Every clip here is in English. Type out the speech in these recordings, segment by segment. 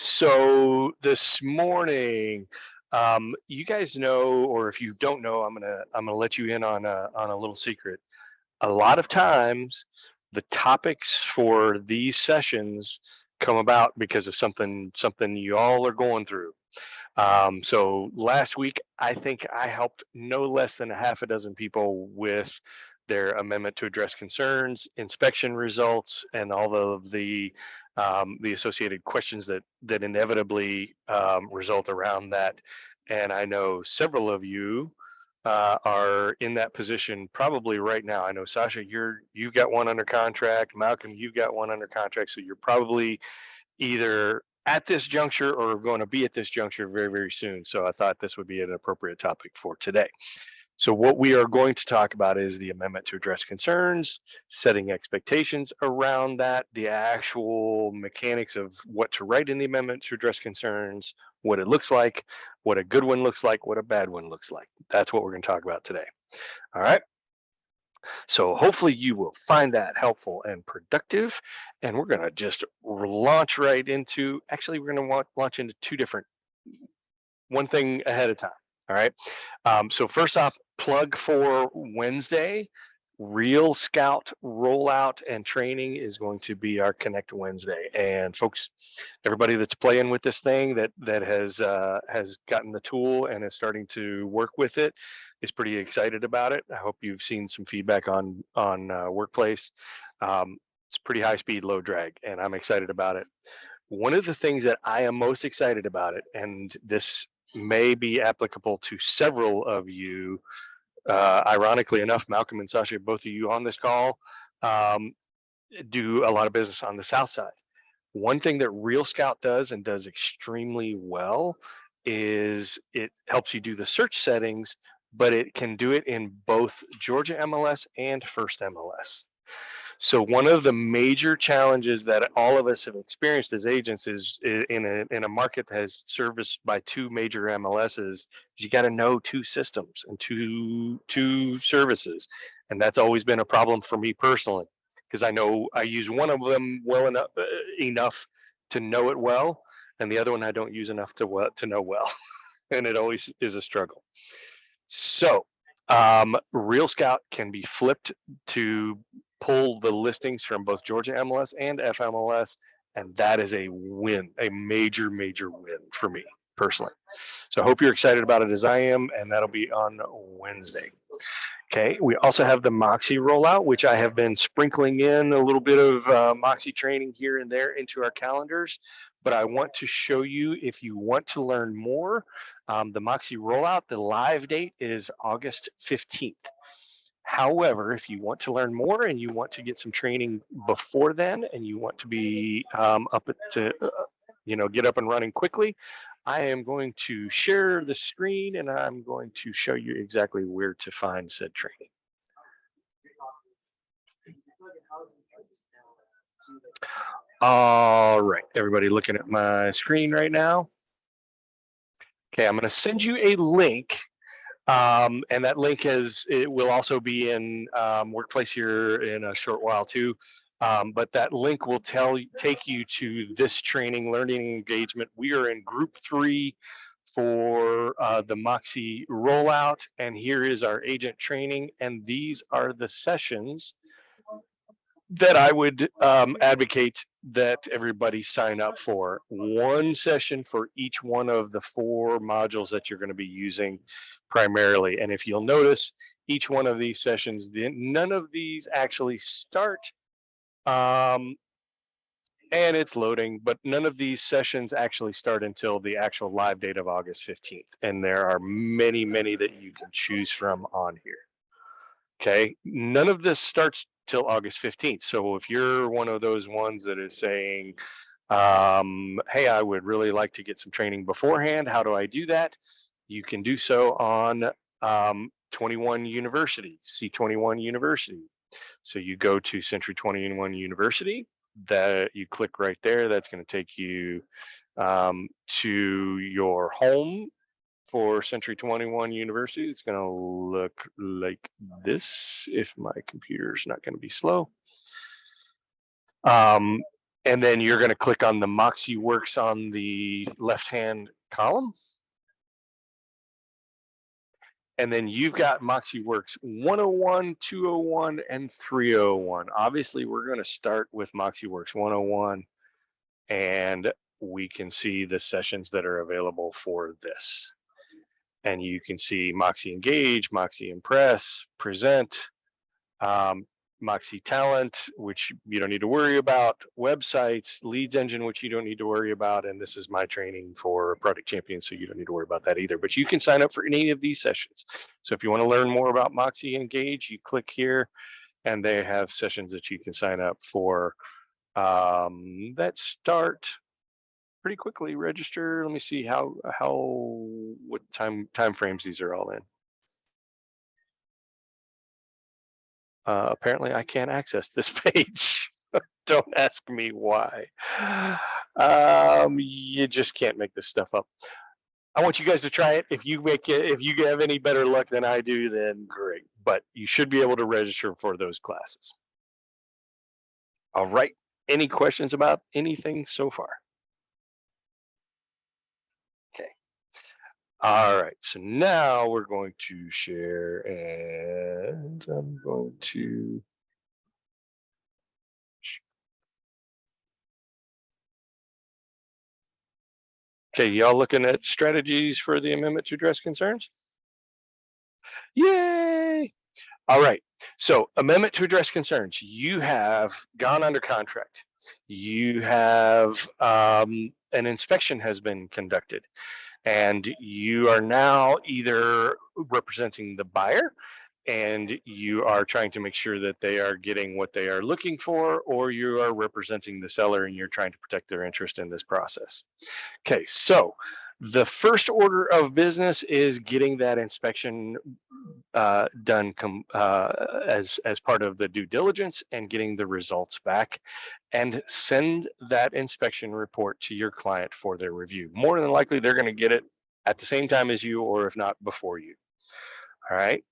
So this morning, you guys know, or if you don't know, I'm gonna let you in on a little secret. A lot of times, the topics for these sessions come about because of something you all are going through. So last week, I think I helped no less than a half a dozen people with their amendment to address concerns, inspection results, and all of the associated questions that inevitably result around that. And I know several of you are in that position probably right now. I know Sasha, you've got one under contract. Malcolm, you've got one under contract. So you're probably either at this juncture or going to be at this juncture very, very soon. So I thought this would be an appropriate topic for today. So what we are going to talk about is the amendment to address concerns, setting expectations around that, the actual mechanics of what to write in the amendment to address concerns, what it looks like, what a good one looks like, what a bad one looks like. That's what we're going to talk about today. All right. So hopefully you will find that helpful and productive. And we're going to just launch right into, actually, we're going to launch into one thing ahead of time. All right. So first off, plug for Wednesday. Real Scout rollout and training is going to be our Connect Wednesday. And folks, everybody that's playing with this thing that has gotten the tool and is starting to work with it is pretty excited about it. I hope you've seen some feedback on Workplace. It's pretty high speed, low drag, and I'm excited about it. One of the things that I am most excited about it, and this may be applicable to several of you. Ironically enough, Malcolm and Sasha, both of you on this call, um, do a lot of business on the South Side. One thing that Real Scout does and does extremely well is it helps you do the search settings, but it can do it in both Georgia MLS and First MLS. So one of the major challenges that all of us have experienced as agents is in a market that has serviced by two major MLSs, is you got to know two systems and two services, and that's always been a problem for me personally because I know I use one of them well enough to know it well, and the other one I don't use enough to know well, and it always is a struggle. So Real Scout can be flipped to pull the listings from both Georgia MLS and FMLS, and that is a win, a major, major win for me personally. So I hope you're excited about it as I am, and that'll be on Wednesday. Okay, we also have the Moxie rollout, which I have been sprinkling in a little bit of Moxie training here and there into our calendars. But I want to show you, if you want to learn more, the Moxie rollout, the live date is August 15th. However, if you want to learn more and you want to get some training before then, and you want to be get up and running quickly, I am going to share the screen and I'm going to show you exactly where to find said training. All right, everybody looking at my screen right now. Okay, I'm going to send you a link, and that link will also be in Workplace here in a short while too. But that link will take you to this training, learning engagement. We are in group 3 for the Moxie rollout, and here is our agent training, and these are the sessions that I would advocate that everybody sign up for. One session for each one of the 4 modules that you're going to be using primarily. And if you'll notice, each one of these sessions, none of these actually start, and it's loading, but none of these sessions actually start until the actual live date of August 15th. And there are many, many that you can choose from on here. Okay, none of this starts till August 15th. So if you're one of those ones that is saying, hey, I would really like to get some training beforehand, how do I do that? You can do so on 21 University, C21 University. So you go to Century 21 University, that you click right there. That's going to take you to your home for Century 21 University. It's going to look like this if my computer is not going to be slow. And then you're going to click on the Moxie Works on the left-hand column. And then you've got Moxie Works 101, 201, and 301. Obviously, we're going to start with Moxie Works 101, and we can see the sessions that are available for this. And you can see Moxie Engage, Moxie Impress, Present, Moxie Talent, which you don't need to worry about, websites, Leads Engine, which you don't need to worry about, and this is my training for Product Champions, so you don't need to worry about that either. But you can sign up for any of these sessions. So if you want to learn more about Moxie Engage, you click here, and they have sessions that you can sign up for that start pretty quickly. Register. Let me see what time frames these are all in. Apparently I can't access this page. Don't ask me why. You just can't make this stuff up. I want you guys to try it. If you have any better luck than I do, then great. But you should be able to register for those classes. All right. Any questions about anything so far? Okay. All right. So now we're going to share, and I'm going to. Okay, y'all looking at strategies for the amendment to address concerns? Yay! All right. So, amendment to address concerns. You have gone under contract. You have an inspection has been conducted, and you are now either representing the buyer and you are trying to make sure that they are getting what they are looking for, or you are representing the seller and you're trying to protect their interest in this process. Okay, so the first order of business is getting that inspection done as part of the due diligence and getting the results back, and send that inspection report to your client for their review. More than likely, they're going to get it at the same time as you, or if not before you. All right.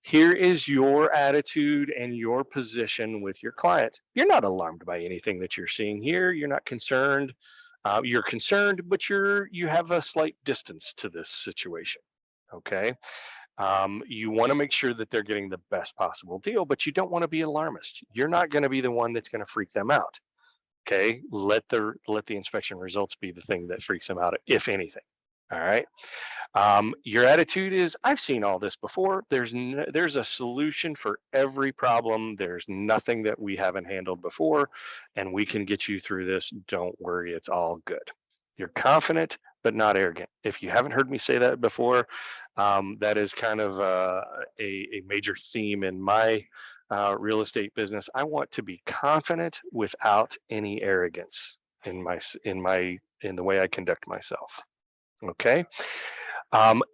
Here is your attitude and your position with your client. You're not alarmed by anything that you're seeing here. You're not concerned. You're concerned, but you have a slight distance to this situation. Okay. You want to make sure that they're getting the best possible deal, but you don't want to be alarmist. You're not going to be the one that's going to freak them out. Okay. Let the inspection results be the thing that freaks them out, if anything. All right. Your attitude is, I've seen all this before. There's a solution for every problem. There's nothing that we haven't handled before, and we can get you through this. Don't worry, it's all good. You're confident, but not arrogant. If you haven't heard me say that before, that is kind of a major theme in my real estate business. I want to be confident without any arrogance in the way I conduct myself. Okay.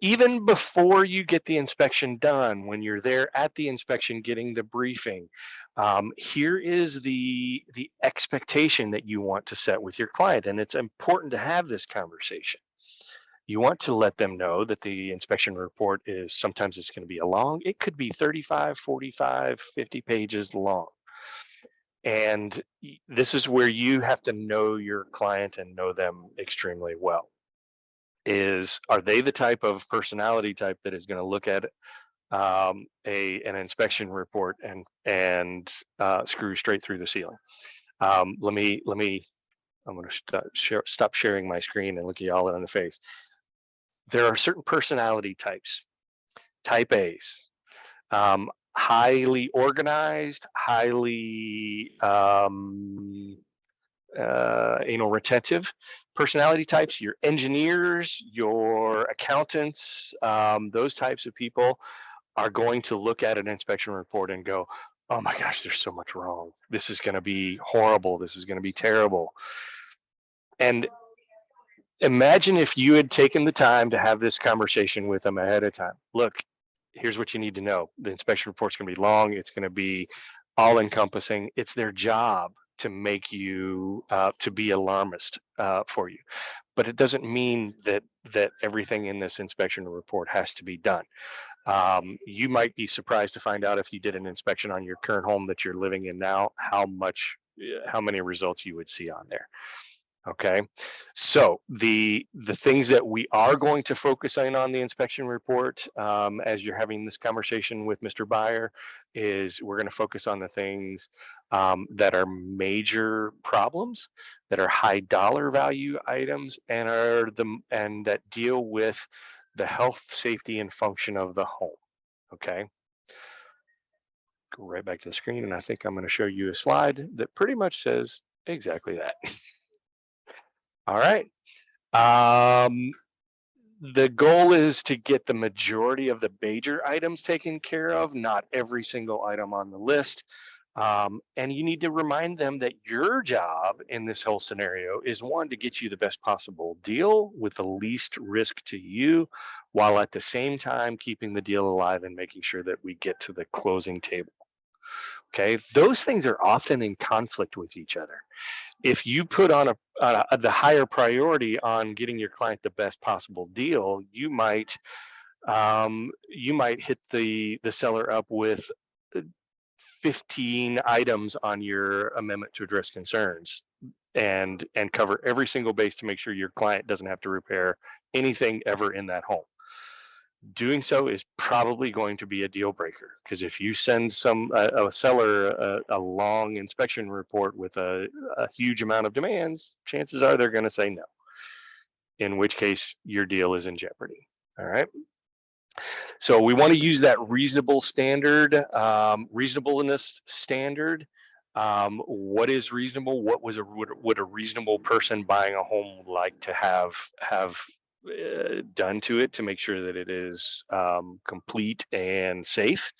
Even before you get the inspection done, when you're there at the inspection getting the briefing, here is the expectation that you want to set with your client. And it's important to have this conversation. You want to let them know that the inspection report is, sometimes it's going to be it could be 35, 45, 50 pages long. And this is where you have to know your client and know them extremely well. Are they the type of personality type that is going to look at an inspection report and screw straight through the ceiling? I'm going to stop sharing my screen and look at y'all in the face. There are certain personality types. Type A's, highly organized, highly retentive personality types. Your engineers, your accountants, those types of people are going to look at an inspection report and go, oh my gosh, there's so much wrong. This is going to be horrible. This is going to be terrible. And imagine if you had taken the time to have this conversation with them ahead of time. Look, here's what you need to know. The inspection report's going to be long. It's going to be all encompassing. It's their job to make you to be alarmist for you, but it doesn't mean that everything in this inspection report has to be done. You might be surprised to find out, if you did an inspection on your current home that you're living in now, how much how many results you would see on there. Okay, so the things that we are going to focus in on the inspection report, as you're having this conversation with Mr. Buyer, is we're going to focus on the things that are major problems, that are high dollar value items, and that deal with the health, safety, and function of the home. Okay, go right back to the screen, and I think I'm going to show you a slide that pretty much says exactly that. All right. The goal is to get the majority of the major items taken care of, not every single item on the list. And you need to remind them that your job in this whole scenario is, one, to get you the best possible deal with the least risk to you, while at the same time keeping the deal alive and making sure that we get to the closing table. Okay, those things are often in conflict with each other. If you put on the higher priority on getting your client the best possible deal, you might hit the seller up with 15 items on your amendment to address concerns, and cover every single base to make sure your client doesn't have to repair anything ever in that home. Doing so is probably going to be a deal breaker, because if you send a seller a long inspection report with a huge amount of demands, chances are they're going to say no, in which case your deal is in jeopardy. All right. So we want to use that reasonableness standard. What is reasonable? What would a reasonable person buying a home like to have done to it to make sure that it is complete and safe?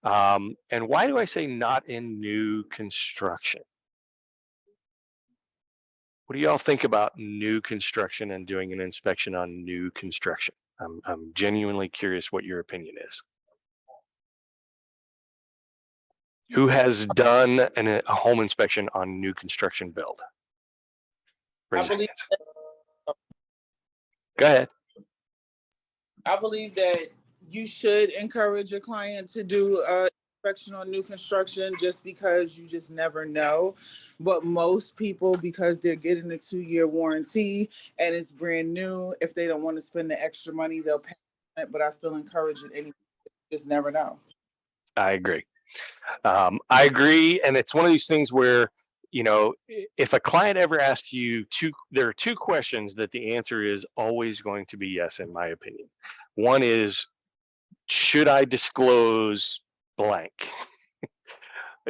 And why do I say not in new construction? What do y'all think about new construction and doing an inspection on new construction? I'm genuinely curious what your opinion is. Who has done a home inspection on new construction build? Raise your hands. Go ahead. I believe that you should encourage your client to do inspection on new construction, just because you just never know. But most people, because they're getting a 2-year warranty and it's brand new, if they don't want to spend the extra money, they'll pay it. But I still encourage it anyway. Just never know. I agree. And it's one of these things where, if a client ever asks you there are two questions that the answer is always going to be yes, in my opinion. One is, should I disclose blank?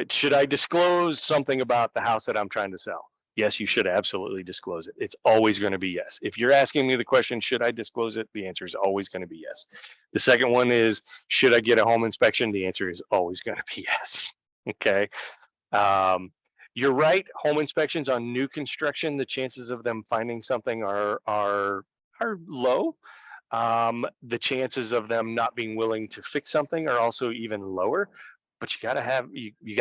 Should I disclose something about the house that I'm trying to sell? Yes, you should absolutely disclose it. It's always going to be yes. If you're asking me the question, should I disclose it? The answer is always going to be yes. The second one is, should I get a home inspection? The answer is always going to be yes. Okay. You're right. Home inspections on new construction, the chances of them finding something are low. The chances of them not being willing to fix something are also even lower. But you got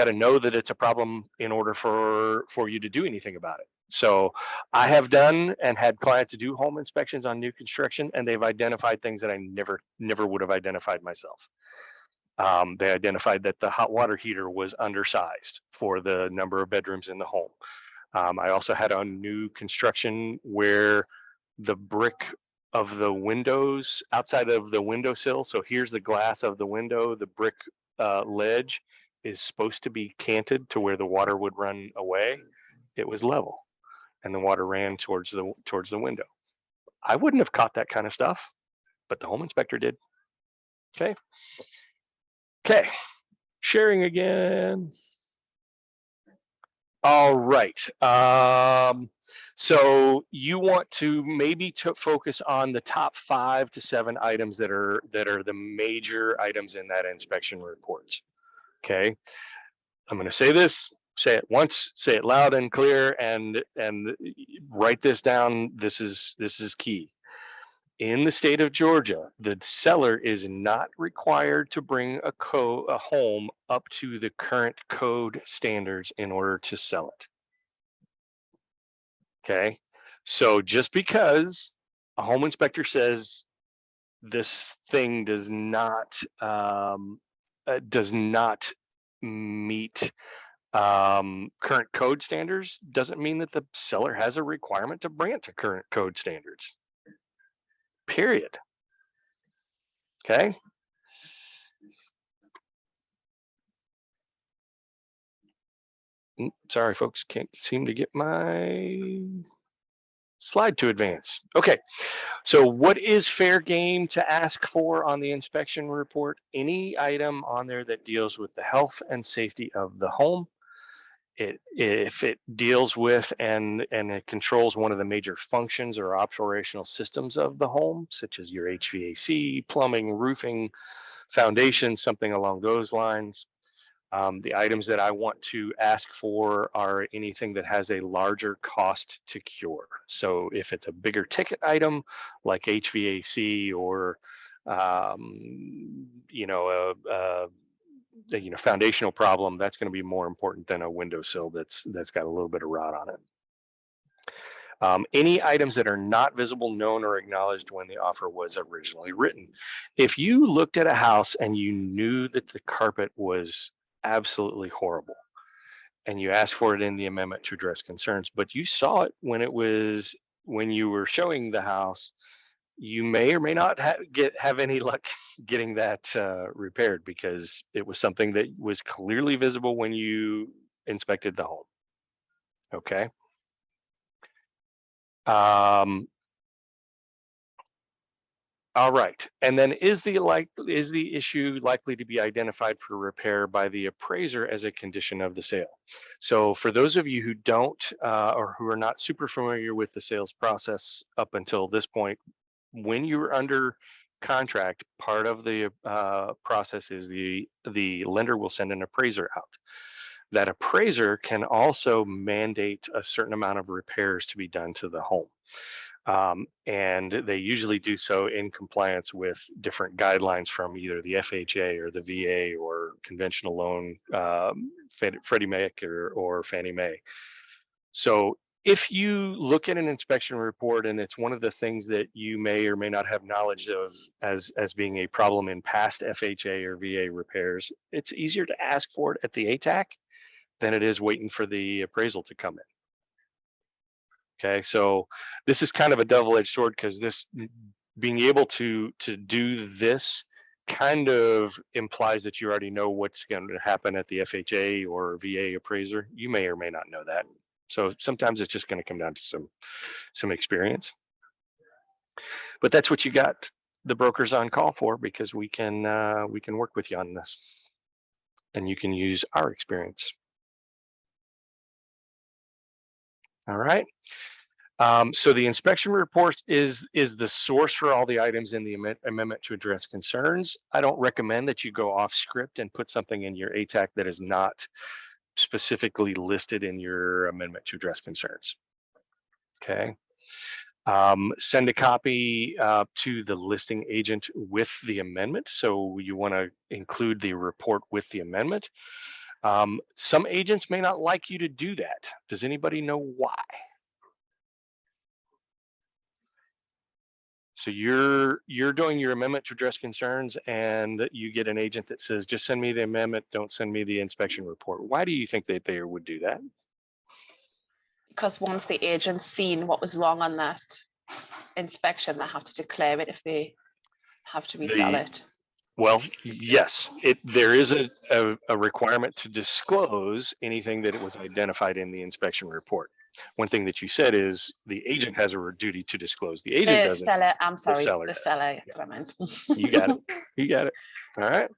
to know that it's a problem in order for you to do anything about it. So I have done and had clients do home inspections on new construction, and they've identified things that I never would have identified myself. They identified that the hot water heater was undersized for the number of bedrooms in the home. I also had a new construction where the brick of the windows outside of the windowsill, so here's the glass of the window, the brick ledge is supposed to be canted to where the water would run away. It was level, and the water ran towards the window. I wouldn't have caught that kind of stuff, but the home inspector did. Okay, sharing again. All right. So you want to maybe focus on the top 5 to 7 items that are the major items in that inspection report. Okay. I'm going to say this. Say it once. Say it loud and clear, and write this down. This is key. In the state of Georgia, the seller is not required to bring a home up to the current code standards in order to sell it. Okay, so just because a home inspector says this thing does not meet Current code standards doesn't mean that the seller has a requirement to bring it to current code standards. Period. Okay. Sorry, folks, can't seem to get my slide to advance. Okay, so what is fair game to ask for on the inspection report? Any item on there that deals with the health and safety of the home. If it deals with and it controls one of the major functions or operational systems of the home, such as your HVAC, plumbing, roofing, foundation, something along those lines. The items that I want to ask for are anything that has a larger cost to cure. So if it's a bigger ticket item like HVAC or you know foundational problem, that's going to be more important than a windowsill that's got a little bit of rot on it. Any items that are not visible, known, or acknowledged when the offer was originally written. If you looked at a house and you knew that the carpet was absolutely horrible and you asked for it in the amendment to address concerns, but you saw it when you were showing the house, you may or may not have any luck getting that repaired because it was something that was clearly visible when you inspected the home. Okay. All right. And then is the issue likely to be identified for repair by the appraiser as a condition of the sale? So for those of you who don't or who are not super familiar with the sales process up until this point, when you're under contract, part of the process is the lender will send an appraiser out. That appraiser can also mandate a certain amount of repairs to be done to the home. And they usually do so in compliance with different guidelines from either the FHA or the VA or conventional loan, Freddie Mac or Fannie Mae. So if you look at an inspection report and it's one of the things that you may or may not have knowledge of as being a problem in past FHA or VA repairs, it's easier to ask for it at the ATAC than it is waiting for the appraisal to come in. Okay, so this is kind of a double-edged sword because this being able to do this kind of implies that you already know what's going to happen at the FHA or VA appraiser. You may or may not know that. So sometimes it's just going to come down to some experience. But that's what you got the brokers on call for, because we can work with you on this, and you can use our experience. All right. So the inspection report is the source for all the items in the amendment to address concerns. I don't recommend that you go off script and put something in your ATAC that is not specifically listed in your amendment to address concerns. Okay. Send a copy to the listing agent with the amendment. So you want to include the report with the amendment. Some agents may not like you to do that. Does anybody know why? So you're doing your amendment to address concerns, and you get an agent that says, just send me the amendment, don't send me the inspection report. Why do you think that they would do that? Because once the agent's seen what was wrong on that inspection, they have to declare it if they have to resell it. Well, yes, there is a requirement to disclose anything that it was identified in the inspection report. One thing that you said is the agent has a duty to disclose. The agent doesn't. Seller, I'm sorry, the seller. That's what I meant. You got it. You got it. All right.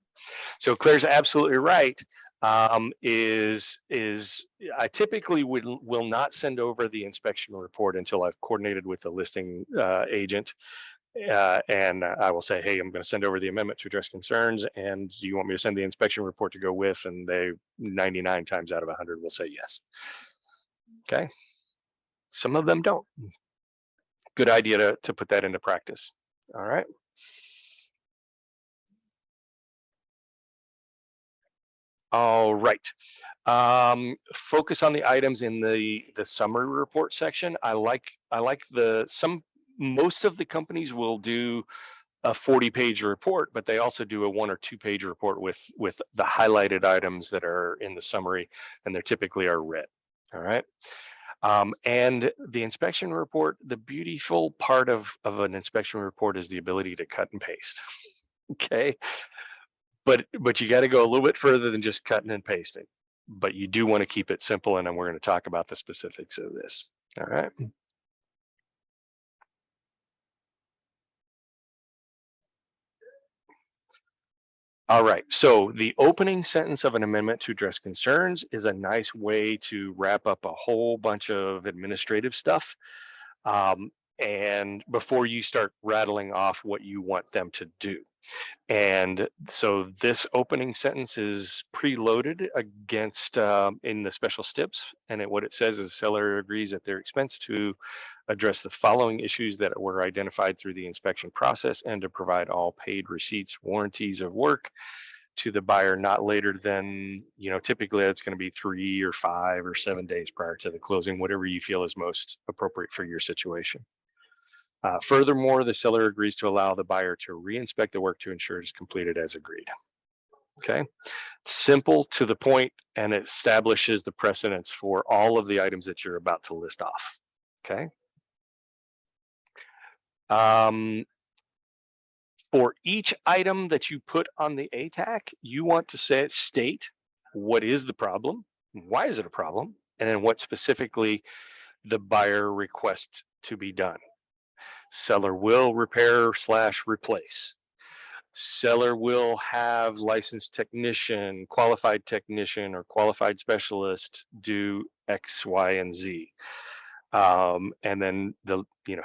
So Claire's absolutely right. Is I typically will not send over the inspection report until I've coordinated with the listing agent. And I will say, hey, I'm going to send over the amendment to address concerns, and do you want me to send the inspection report to go with? And they 99 times out of 100 will say yes. Okay. Some of them don't. Good idea to put that into practice. All right. All right. Focus on the items in the summary report section. I like most of the companies will do a 40-page report, but they also do a 1 or 2-page report with the highlighted items that are in the summary, and they typically are red. All right. And the inspection report, the beautiful part of an inspection report is the ability to cut and paste. Okay. But you got to go a little bit further than just cutting and pasting. But you do want to keep it simple, and then we're going to talk about the specifics of this. All right. All right, so the opening sentence of an amendment to address concerns is a nice way to wrap up a whole bunch of administrative stuff. And before you start rattling off what you want them to do. And so this opening sentence is preloaded against in the special steps. And what it says is seller agrees at their expense to address the following issues that were identified through the inspection process and to provide all paid receipts, warranties of work to the buyer not later than, typically it's going to be 3 or 5 or 7 days prior to the closing, whatever you feel is most appropriate for your situation. Furthermore, the seller agrees to allow the buyer to re-inspect the work to ensure it is completed as agreed. Okay, simple, to the point, and it establishes the precedence for all of the items that you're about to list off. Okay. For each item that you put on the ATAC, you want to state what is the problem, why is it a problem, and then what specifically the buyer requests to be done. Seller will repair / replace. Seller will have licensed technician, qualified technician, or qualified specialist do X, Y, and Z. And then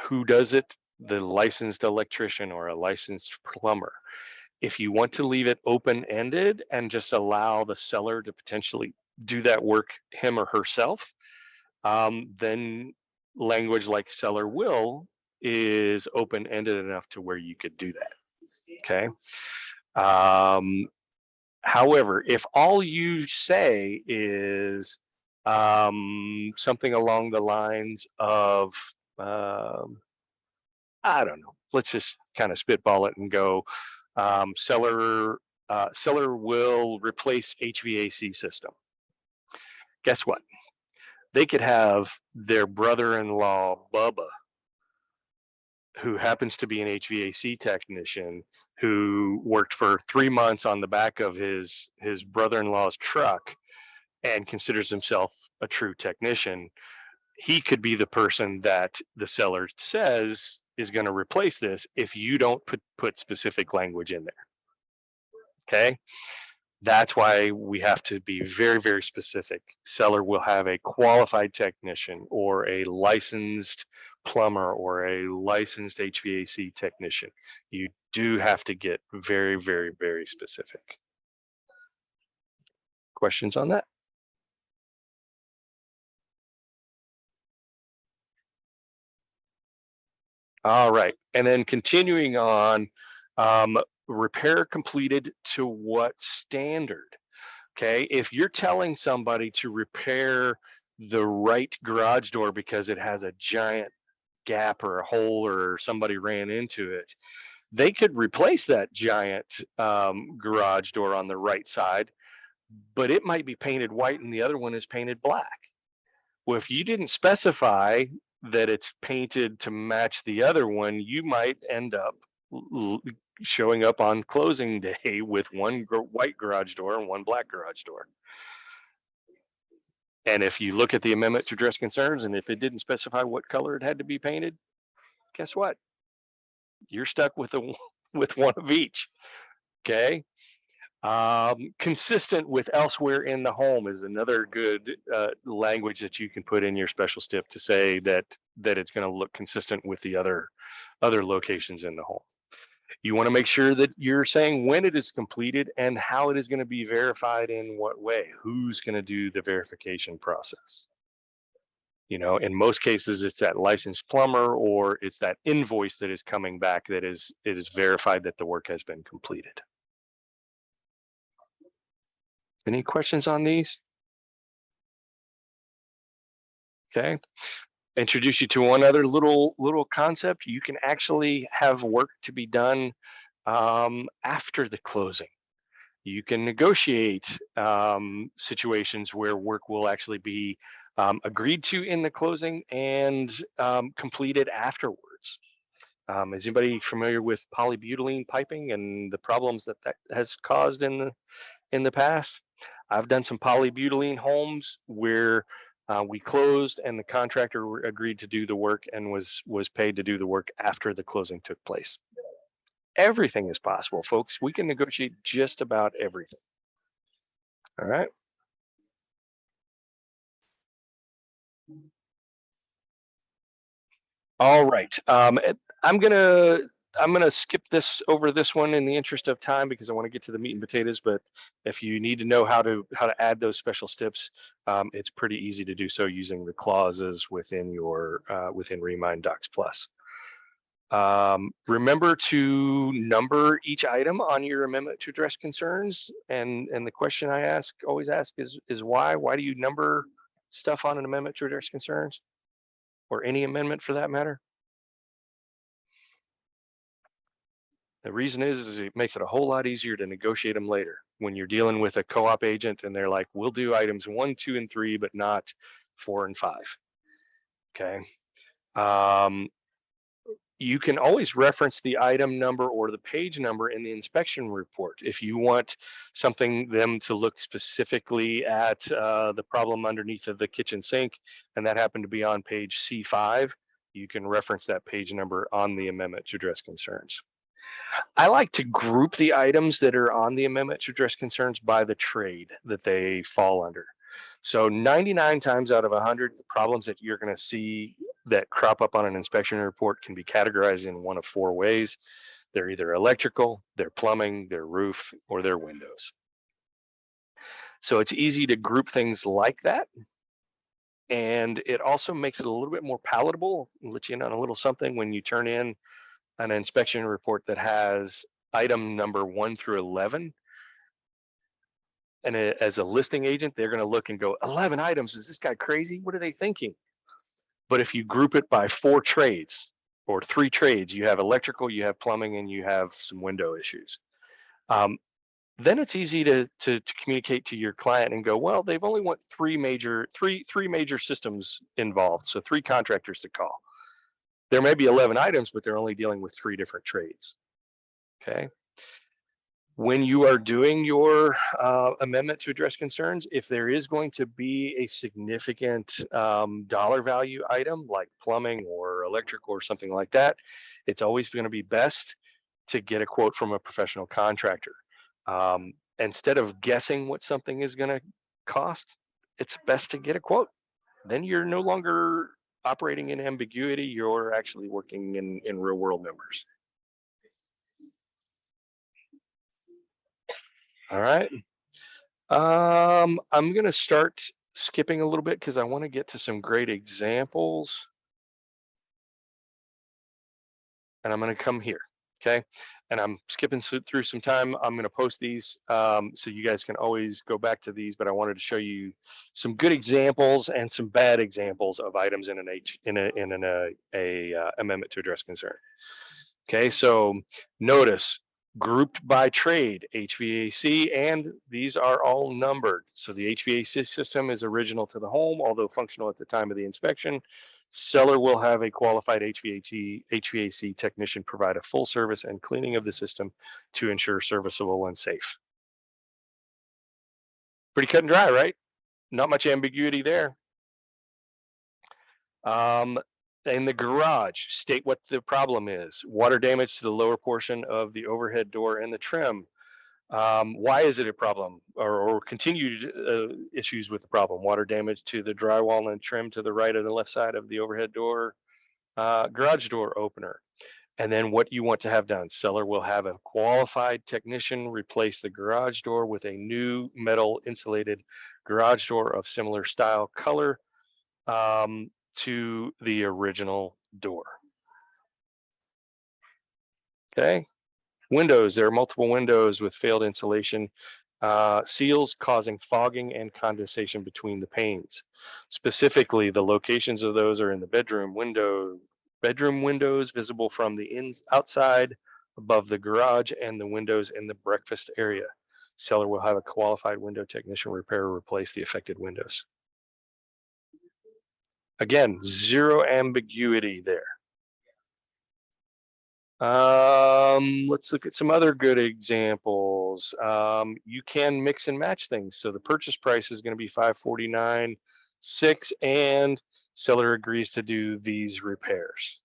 who does it? The licensed electrician or a licensed plumber. If you want to leave it open-ended and just allow the seller to potentially do that work him or herself, then language like seller will is open-ended enough to where you could do that. Okay. However, if all you say is something along the lines of, I don't know, let's just kind of spitball it and go, seller will replace HVAC system. Guess what? They could have their brother-in-law, Bubba, who happens to be an HVAC technician, who worked for 3 months on the back of his brother-in-law's truck and considers himself a true technician. He could be the person that the seller says is going to replace this if you don't put specific language in there. Okay. That's why we have to be very, very specific. Seller will have a qualified technician or a licensed plumber or a licensed HVAC technician. You do have to get very, very, very specific. Questions on that? All right, and then continuing on, repair completed to what standard? Okay, if you're telling somebody to repair the right garage door because it has a giant gap or a hole or somebody ran into it, they could replace that giant garage door on the right side, but it might be painted white and the other one is painted black. Well, if you didn't specify that it's painted to match the other one, you might end up showing up on closing day with one white garage door and one black garage door. And if you look at the amendment to address concerns, and if it didn't specify what color it had to be painted, guess what? You're stuck with one of each. Okay. Consistent with elsewhere in the home is another good language that you can put in your special stip to say that it's going to look consistent with the other locations in the home. You want to make sure that you're saying when it is completed and how it is going to be verified in what way. Who's going to do the verification process? In most cases, it's that licensed plumber or it's that invoice that is coming back that it is verified that the work has been completed. Any questions on these? Okay. introduce you to one other little concept. You can actually have work to be done after the closing. You can negotiate situations where work will actually be agreed to in the closing and completed afterwards. Is anybody familiar with polybutylene piping and the problems that that has caused in the past? I've done some polybutylene homes where we closed and the contractor agreed to do the work and was paid to do the work after the closing took place. Everything is possible, folks. We can negotiate just about everything. All right. All right. I'm gonna skip this over this one in the interest of time because I want to get to the meat and potatoes. But if you need to know how to add those special steps, it's pretty easy to do so using the clauses within your within Remind Docs Plus. Remember to number each item on your amendment to address concerns. And the question I always ask is why? Why do you number stuff on an amendment to address concerns, or any amendment for that matter? The reason is it makes it a whole lot easier to negotiate them later when you're dealing with a co-op agent and they're like, we'll do items 1, 2, and 3, but not 4 and 5. Okay. You can always reference the item number or the page number in the inspection report. If you want them to look specifically at the problem underneath of the kitchen sink, and that happened to be on page C5, you can reference that page number on the amendment to address concerns. I like to group the items that are on the amendment to address concerns by the trade that they fall under. So 99 times out of 100, the problems that you're going to see that crop up on an inspection report can be categorized in one of 4 ways. They're either electrical, they're plumbing, they're roof, or they're windows. So it's easy to group things like that. And it also makes it a little bit more palatable, let you in on a little something when you turn in an inspection report that has item number 1 through 11. And as a listing agent, they're going to look and go, 11 items, is this guy crazy? What are they thinking? But if you group it by 4 trades or 3 trades, you have electrical, you have plumbing, and you have some window issues. Then it's easy to communicate to your client and go, well, they've only want three major systems involved, so 3 contractors to call. There may be 11 items, but they're only dealing with 3 different trades. Okay. When you are doing your amendment to address concerns, if there is going to be a significant dollar value item like plumbing or electrical or something like that, it's always going to be best to get a quote from a professional contractor. Instead of guessing what something is going to cost, it's best to get a quote. Then you're no longer operating in ambiguity, you're actually working in real world numbers. All right. I'm going to start skipping a little bit because I want to get to some great examples. And I'm going to come here. Okay. And I'm skipping through some time. I'm going to post these so you guys can always go back to these. But I wanted to show you some good examples and some bad examples of items in an amendment to address concern. Okay. So notice, grouped by trade, HVAC, and these are all numbered. So the HVAC system is original to the home, although functional at the time of the inspection. Seller will have a qualified HVAC technician provide a full service and cleaning of the system to ensure serviceable and safe. Pretty cut and dry, right? Not much ambiguity there. In the garage, state what the problem is. Water damage to the lower portion of the overhead door and the trim. Why is it a problem, or continued issues with the problem? Water damage to the drywall and trim to the right and the left side of the overhead door, garage door opener. And then what you want to have done. Seller will have a qualified technician replace the garage door with a new metal insulated garage door of similar style color to the original door. Okay. Windows, there are multiple windows with failed insulation seals causing fogging and condensation between the panes. Specifically, the locations of those are in the bedroom windows visible from the outside, above the garage, and the windows in the breakfast area. Seller will have a qualified window technician repair or replace the affected windows. Again, zero ambiguity there. Let's look at some other good examples. You can mix and match things. So the purchase price is going to be $549.6, and seller agrees to do these repairs.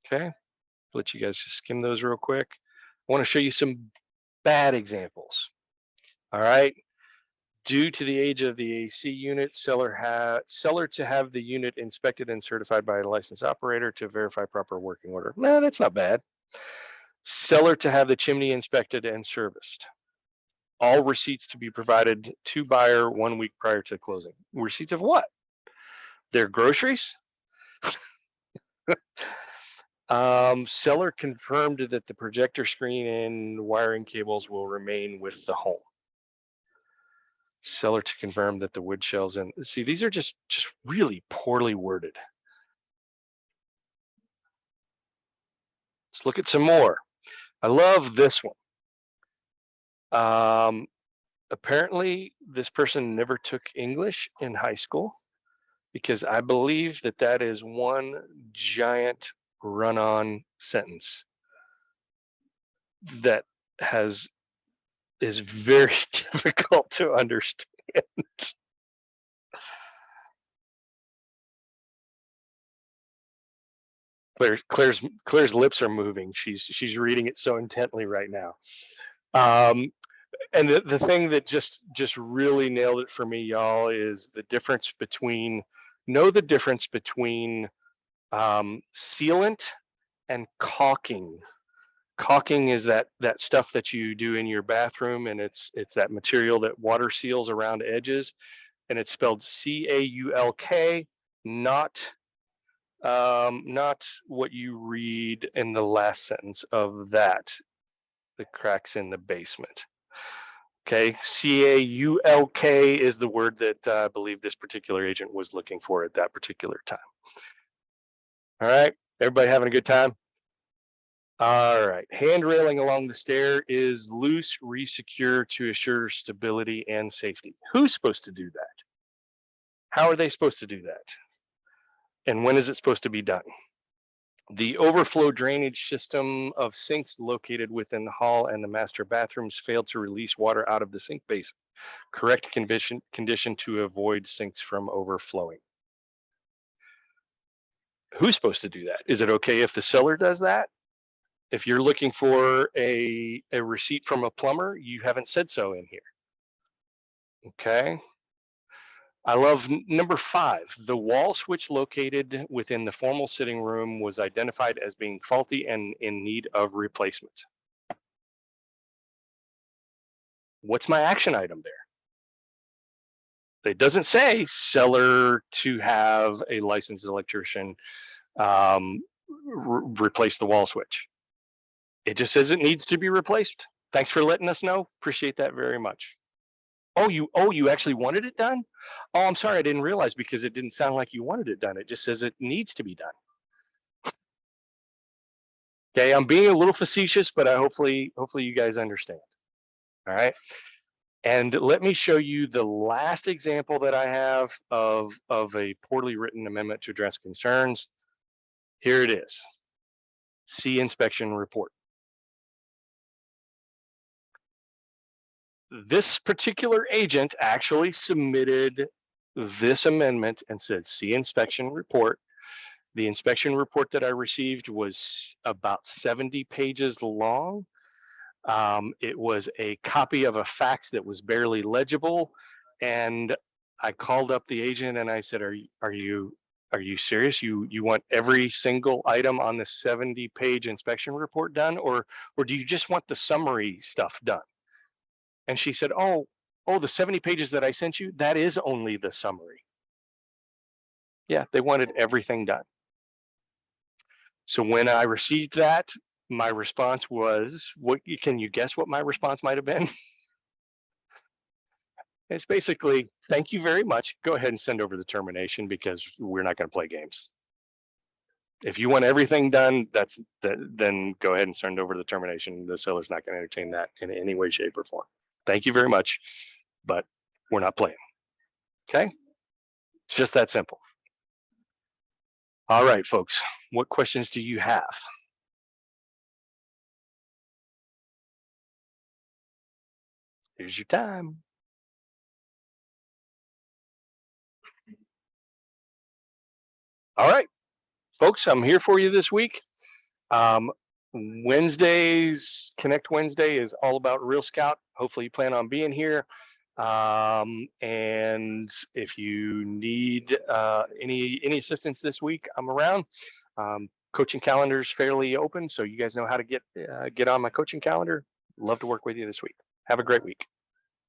Okay, let you guys just skim those real quick. I want to show you some bad examples. All right. Due to the age of the AC unit, seller to have the unit inspected and certified by a licensed operator to verify proper working order. No, that's not bad. Seller to have the chimney inspected and serviced. All receipts to be provided to buyer 1 week prior to closing. Receipts of what? Their groceries? Seller confirmed that the projector screen and wiring cables will remain with the home. Seller to confirm that the wood shelves and see, these are just really poorly worded. Let's look at some more. I love this one. Apparently this person never took English in high school, because I believe that is one giant run-on sentence that is very difficult to understand. Claire's lips are moving. She's reading it so intently right now. And the thing that just really nailed it for me, y'all, is the difference between sealant and caulking. Caulking is that stuff that you do in your bathroom, and it's that material that water seals around edges, and it's spelled CAULK, not what you read in the last sentence of that, the cracks in the basement. Okay, CAULK is the word that I believe this particular agent was looking for at that particular time. All right, everybody having a good time? All right, hand railing along the stair is loose, re-secure to assure stability and safety. Who's supposed to do that? How are they supposed to do that? And when is it supposed to be done? The overflow drainage system of sinks located within the hall and the master bathrooms failed to release water out of the sink basin. Correct condition to avoid sinks from overflowing. Who's supposed to do that? Is it okay if the seller does that? If you're looking for a receipt from a plumber, you haven't said so in here. Okay. I love number 5. The wall switch located within the formal sitting room was identified as being faulty and in need of replacement. What's my action item there? It doesn't say seller to have a licensed electrician replace the wall switch. It just says it needs to be replaced. Thanks for letting us know. Appreciate that very much. Oh, you actually wanted it done? Oh, I'm sorry, I didn't realize, because it didn't sound like you wanted it done. It just says it needs to be done. Okay, I'm being a little facetious, but hopefully you guys understand. All right. And let me show you the last example that I have of a poorly written amendment to address concerns. Here it is. See inspection report. This particular agent actually submitted this amendment and said, see inspection report. The inspection report that I received was about 70 pages long. It was a copy of a fax that was barely legible. And I called up the agent and I said, are you serious? You want every single item on the 70-page inspection report done, or do you just want the summary stuff done? And she said, oh, the 70 pages that I sent you, that is only the summary. Yeah, they wanted everything done. So when I received that, my response was, what can you guess what my response might have been? It's basically, thank you very much. Go ahead and send over the termination because we're not going to play games. If you want everything done, then go ahead and send over the termination. The seller's not going to entertain that in any way, shape, or form. Thank you very much, but we're not playing. Okay? It's just that simple. All right, folks, what questions do you have? Here's your time. All right, folks, I'm here for you this week. Wednesdays, Connect Wednesday is all about Real Scout. Hopefully you plan on being here. And if you need any assistance this week, I'm around. Coaching calendar is fairly open, so you guys know how to get on my coaching calendar. Love to work with you this week. Have a great week.